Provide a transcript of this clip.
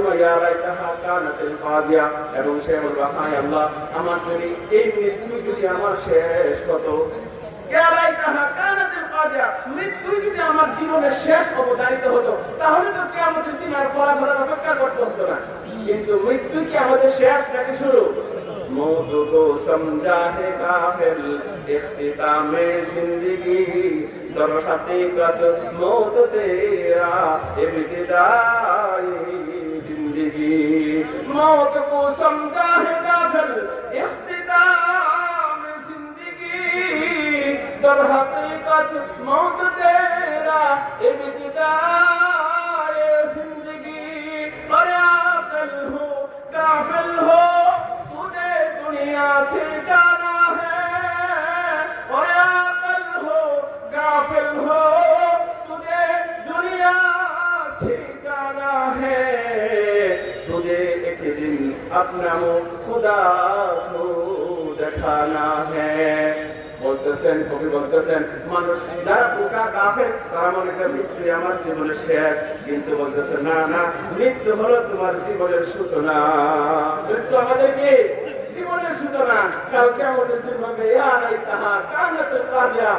ওয়া ইয়া লাইতাহা কানাতিল কাযিয়া, এবং সে বলবে হায় আল্লাহ আমার যদি এই মৃত্যু যদি আমার শেষ হতো, ইয়া লাইতাহা কানাতিল কাযিয়া, মৃত্যু যদি আমার জীবনের শেষ অবধারিত হতো তাহলে তো কিয়ামতের দিন আর ফলাফলের অপেক্ষা করতে হতো না। কিন্তু মৃত্যু কি আমাদের শেষ নাকি শুরু? मौत को समझा है काफिर इख्तितामे जिंदगी, दर हकीकत मौत तेरा इब्तिदाई जिंदगी। मौत को समझा है काफिर इख्तितामे जिंदगी, दर हकीकत मौत तेरा इब्तिदाई जिंदगी। और आखिर हो काफिर हो दुनिया से जाना है, और अकल हो गाफिल हो तुझे दुनिया से जाना है, तुझे एक दिन अपना मुँह खुदा को दिखाना है। বলতেছেন কবি বলতেছেন মানুষ যারা বোকা কাফের তারা মনে করে মৃত্যু আমার জীবনের শেষ, কিন্তু বলতেছে না না, মৃত্যু হলো তোমার জীবনের সূচনা। মৃত্যু আমাদের কি জীবনের সূচনা। কালকে আমাদের দিন হবে ইয়া লাইতাহা কানাতিল কাযিয়া।